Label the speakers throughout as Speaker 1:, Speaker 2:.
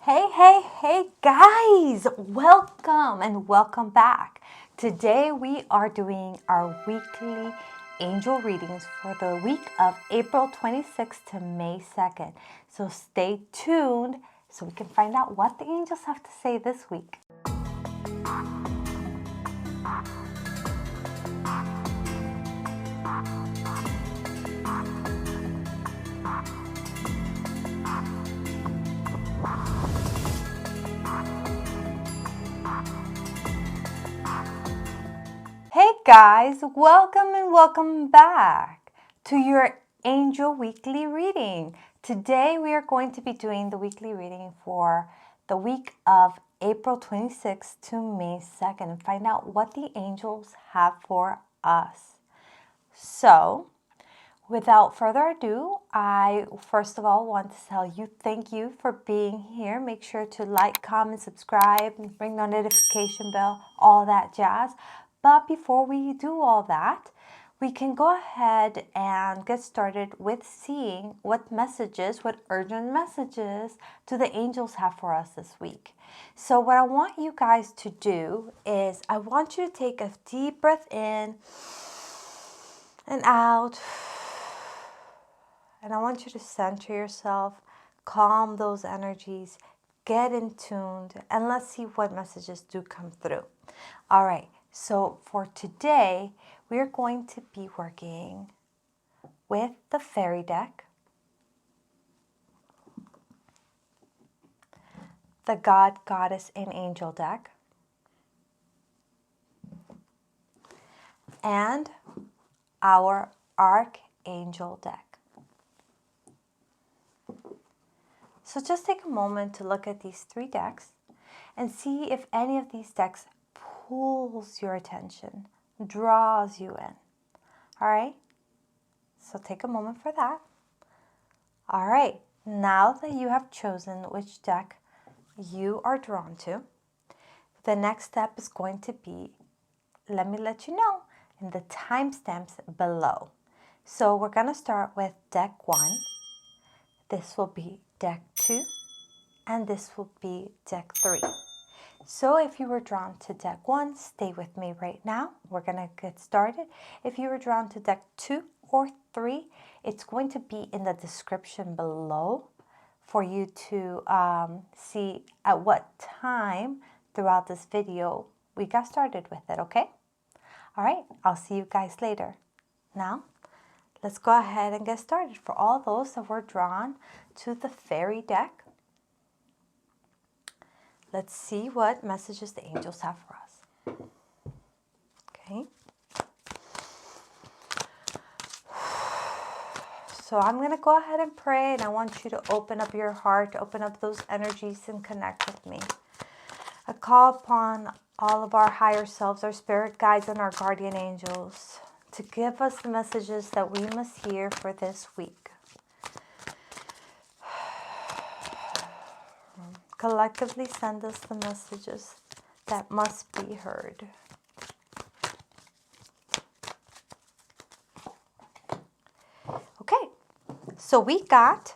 Speaker 1: Hey guys, welcome and welcome back. Today we are doing our weekly angel readings for the week of April 26th to May 2nd. So stay tuned so we can find out what the angels have to say this week. Hey guys, welcome and welcome back to your Angel Weekly Reading. Today we are going to be doing the weekly reading for the week of April 26th to May 2nd and find out what the angels have for us. So, without further ado, I first of all want to tell you thank you for being here. Make sure to like, comment, subscribe, and ring the notification bell, all that jazz. But before we do all that, we can go ahead and get started with seeing what messages, what urgent messages do the angels have for us this week. So what I want you guys to do is I want you to take a deep breath in and out. And I want you to center yourself, calm those energies, get in tuned, and let's see what messages do come through. All right, so for today, we're going to be working with the fairy deck, the God, Goddess, and Angel deck, and our Archangel deck. So just take a moment to look at these three decks and see if any of these decks pulls your attention, draws you in. All right? So take a moment for that. All right. Now that you have chosen which deck you are drawn to, the next step is going to be, let me let you know in the timestamps below. So we're going to start with deck 1. This will be deck 2, and this will be deck 3. So if you were drawn to deck 1, stay with me right now. We're going to get started. If you were drawn to deck 2 or 3, it's going to be in the description below for you to see at what time throughout this video we got started with it, okay? All right, I'll see you guys later. Now, let's go ahead and get started. For all those that were drawn to the fairy deck, let's see what messages the angels have for us. Okay. So I'm going to go ahead and pray, and I want you to open up your heart, open up those energies, and connect with me. I call upon all of our higher selves, our spirit guides, and our guardian angels to give us the messages that we must hear for this week. Collectively send us the messages that must be heard. Okay, so we got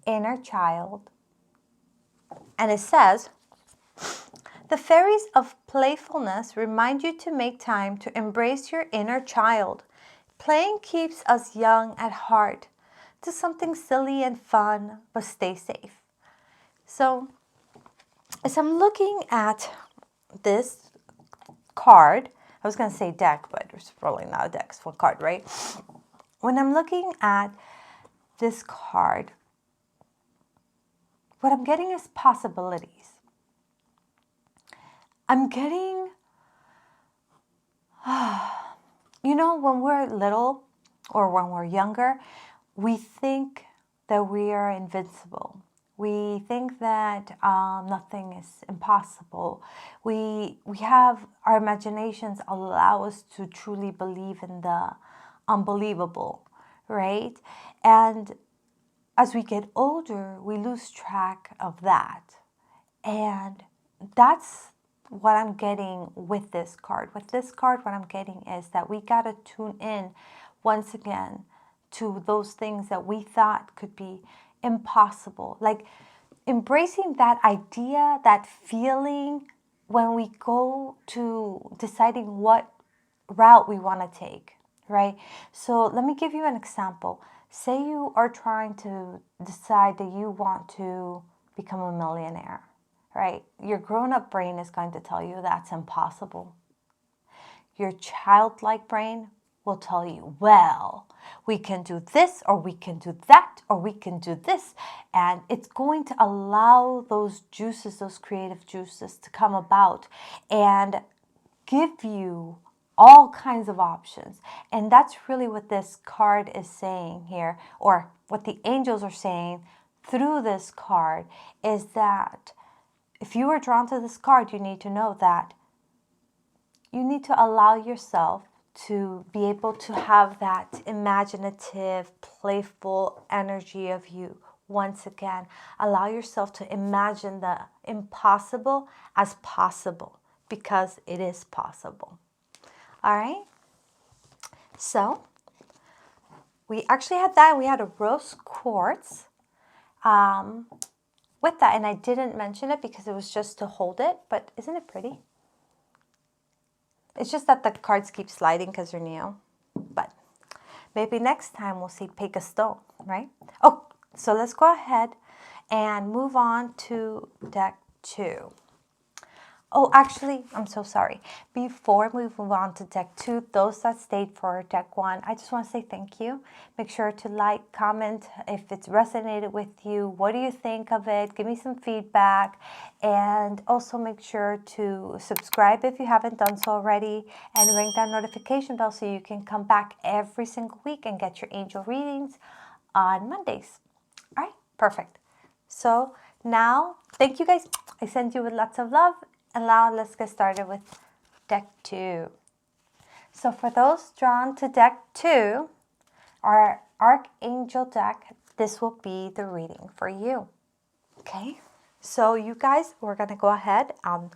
Speaker 1: inner child, and it says, the fairies of playfulness remind you to make time to embrace your inner child. Playing keeps us young at heart. Do something silly and fun, but stay safe. So, as I'm looking at this card, I was going to say deck, but it's really not a deck, it's a card, right? When I'm looking at this card, what I'm getting is possibilities. I'm getting, you know, when we're little or when we're younger, we think that we are invincible. We think that nothing is impossible. We have, our imaginations allow us to truly believe in the unbelievable, right? And as we get older, we lose track of that. And that's what I'm getting with this card. With this card, what I'm getting is that we got to tune in once again to those things that we thought could be impossible. Like embracing that idea, that feeling when we go to deciding what route we want to take, right? So let me give you an example. Say you are trying to decide that you want to become a millionaire, right? Your grown-up brain is going to tell you that's impossible. Your childlike brain will tell you, well, we can do this, or we can do that, or we can do this. And it's going to allow those juices, those creative juices, to come about and give you all kinds of options. And that's really what this card is saying here, or what the angels are saying through this card, is that if you are drawn to this card, you need to know that you need to allow yourself to be able to have that imaginative, playful energy of you. Once again, allow yourself to imagine the impossible as possible, because it is possible. All right? So, we actually had that, and we had a rose quartz with that, and I didn't mention it because it was just to hold it, but isn't it pretty? It's just that the cards keep sliding because they're new. But maybe next time we'll see pick a stone, right? Oh, so let's go ahead and move on to deck 2. Oh, actually, I'm so sorry. Before we move on to deck 2, those that stayed for deck 1, I just want to say thank you. Make sure to like, comment if it's resonated with you. What do you think of it? Give me some feedback. And also make sure to subscribe if you haven't done so already. And ring that notification bell so you can come back every single week and get your angel readings on Mondays. All right, perfect. So now, thank you guys. I send you with lots of love. And now let's get started with deck 2. So for those drawn to deck 2, our archangel deck, this will be the reading for you. Okay, so you guys, we're going to go ahead. I'm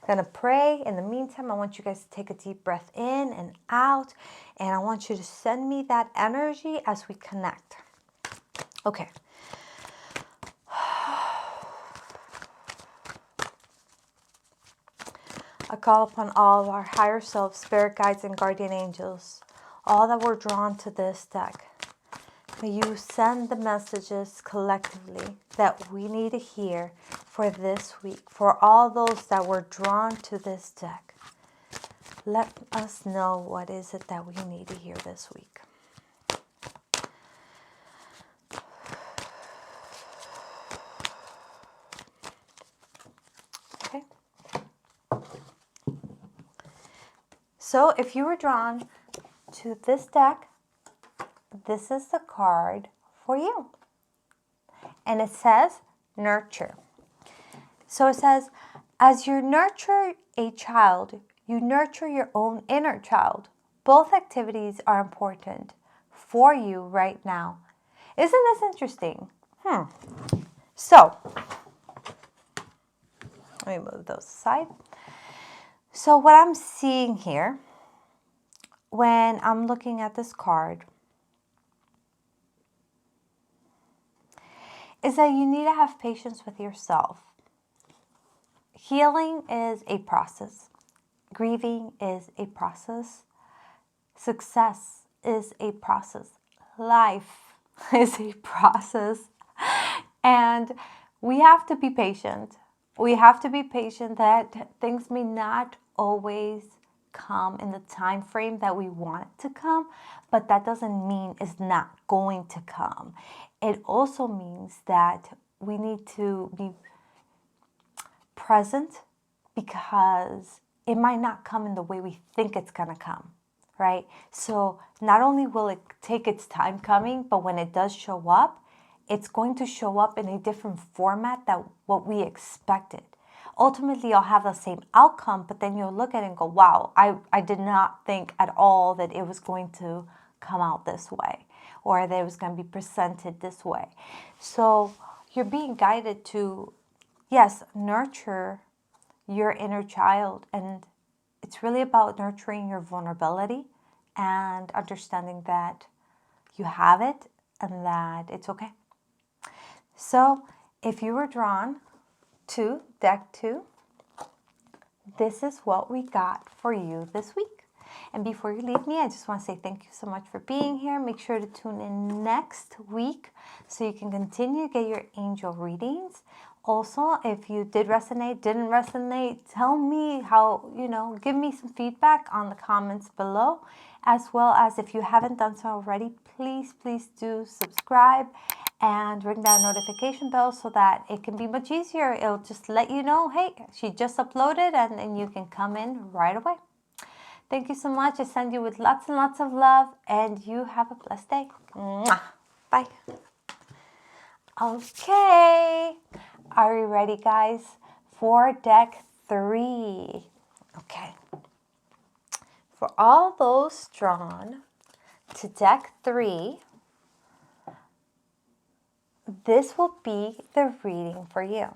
Speaker 1: going to pray. In the meantime, I want you guys to take a deep breath in and out. And I want you to send me that energy as we connect. Okay. I call upon all of our higher selves, spirit guides, and guardian angels, all that were drawn to this deck. May you send the messages collectively that we need to hear for this week, for all those that were drawn to this deck. Let us know what is it that we need to hear this week. Okay. So if you were drawn to this deck, this is the card for you. And it says nurture. So it says, as you nurture a child, you nurture your own inner child. Both activities are important for you right now. Isn't this interesting? So, let me move those aside. So what I'm seeing here, when I'm looking at this card, is that you need to have patience with yourself. Healing is a process. Grieving is a process. Success is a process. Life is a process. And we have to be patient. We have to be patient that things may not always come in the time frame that we want it to come, but that doesn't mean it's not going to come. It also means that we need to be present, because it might not come in the way we think it's going to come, right? So not only will it take its time coming, but when it does show up, it's going to show up in a different format than what we expected. Ultimately, you'll have the same outcome, but then you'll look at it and go, wow, I did not think at all that it was going to come out this way, or that it was going to be presented this way. So you're being guided to, yes, nurture your inner child. And it's really about nurturing your vulnerability and understanding that you have it and that it's okay. So if you were drawn to deck 2, this is what we got for you this week. And before you leave me, I just want to say thank you so much for being here. Make sure to tune in next week so you can continue to get your angel readings. Also, if you did resonate, didn't resonate, tell me how, give me some feedback on the comments below. As well as if you haven't done so already, please do subscribe and ring that notification bell so that it can be much easier. It'll just let you know, hey, she just uploaded, and then you can come in right away. Thank you so much. I send you with lots and lots of love, and you have a blessed day. Mwah. Bye. Okay. Are you ready, guys, for deck 3? Okay. For all those drawn to deck 3, this will be the reading for you.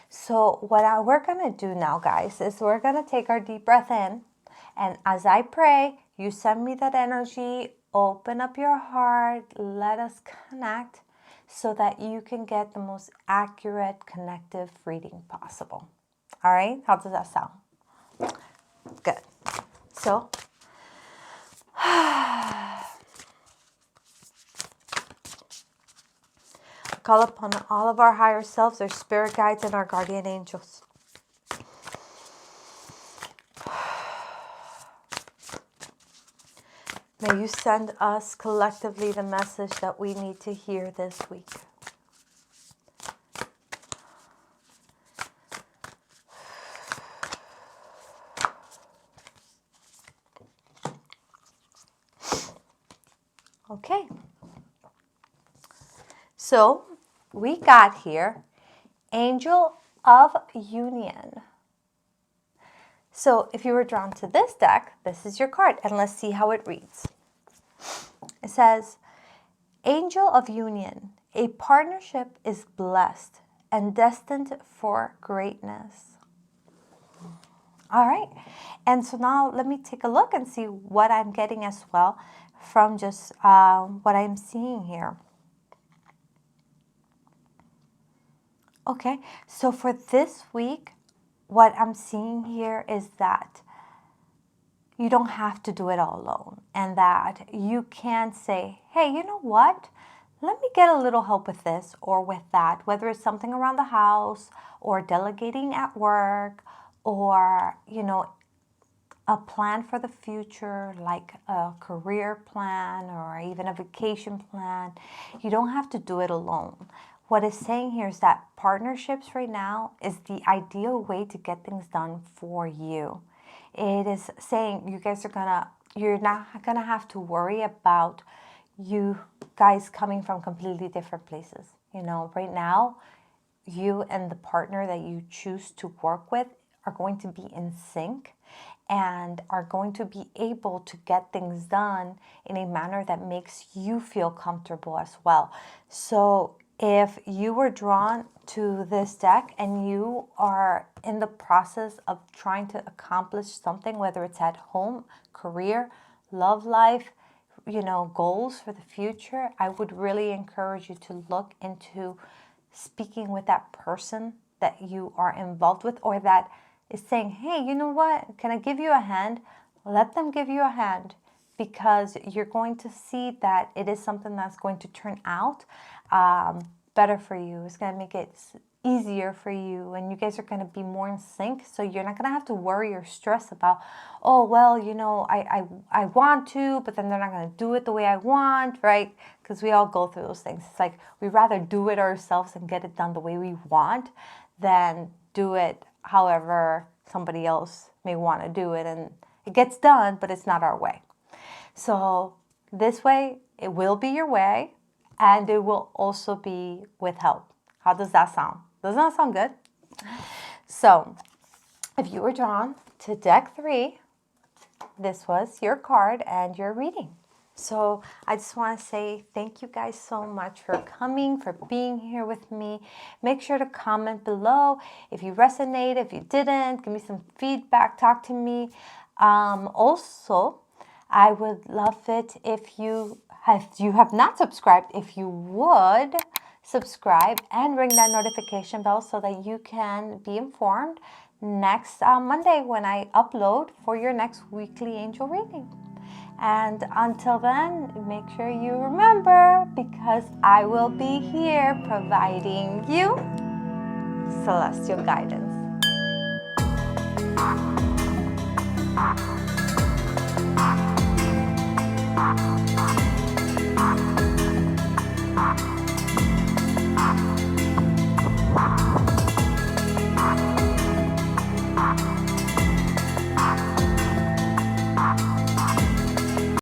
Speaker 1: So what we're going to do now, guys, is we're going to take our deep breath in. And as I pray, you send me that energy, open up your heart, let us connect so that you can get the most accurate, connective reading possible. All right? How does that sound? Good. So, call upon all of our higher selves, our spirit guides, and our guardian angels. May you send us collectively the message that we need to hear this week. Okay. So we got here Angel of Union. So if you were drawn to this deck, this is your card, and let's see how it reads. It says, Angel of Union, a partnership is blessed and destined for greatness. All right, and so now let me take a look and see what I'm getting as well from just what I'm seeing here. Okay, so for this week, what I'm seeing here is that you don't have to do it all alone, and that you can say, hey, you know what? Let me get a little help with this or with that, whether it's something around the house or delegating at work or, a plan for the future, like a career plan or even a vacation plan. You don't have to do it alone. What it's saying here is that partnerships right now is the ideal way to get things done for you. It is saying you're not gonna have to worry about you guys coming from completely different places. Right now, you and the partner that you choose to work with are going to be in sync and are going to be able to get things done in a manner that makes you feel comfortable as well. So if you were drawn to this deck and you are in the process of trying to accomplish something, whether it's at home, career, love life, goals for the future, I would really encourage you to look into speaking with that person that you are involved with, or that is saying, hey, you know what, can I give you a hand? Let them give you a hand, because you're going to see that it is something that's going to turn out better for you. It's going to make it easier for you, and you guys are going to be more in sync, so you're not going to have to worry or stress about, oh, well, I want to, but then they're not going to do it the way I want, right? Because we all go through those things. It's like we'd rather do it ourselves and get it done the way we want than do it however somebody else may want to do it, and it gets done, but it's not our way. So this way, it will be your way, and it will also be with help. How does that sound? Doesn't that sound good? So if you were drawn to deck 3, this was your card and your reading. So I just want to say thank you guys so much for coming, for being here with me. Make sure to comment below if you resonate, if you didn't. Give me some feedback. Talk to me. Also, I would love it if you have not subscribed, if you would subscribe, and ring that notification bell so that you can be informed next Monday when I upload for your next weekly angel reading. And until then, make sure you remember, because I will be here providing you celestial guidance.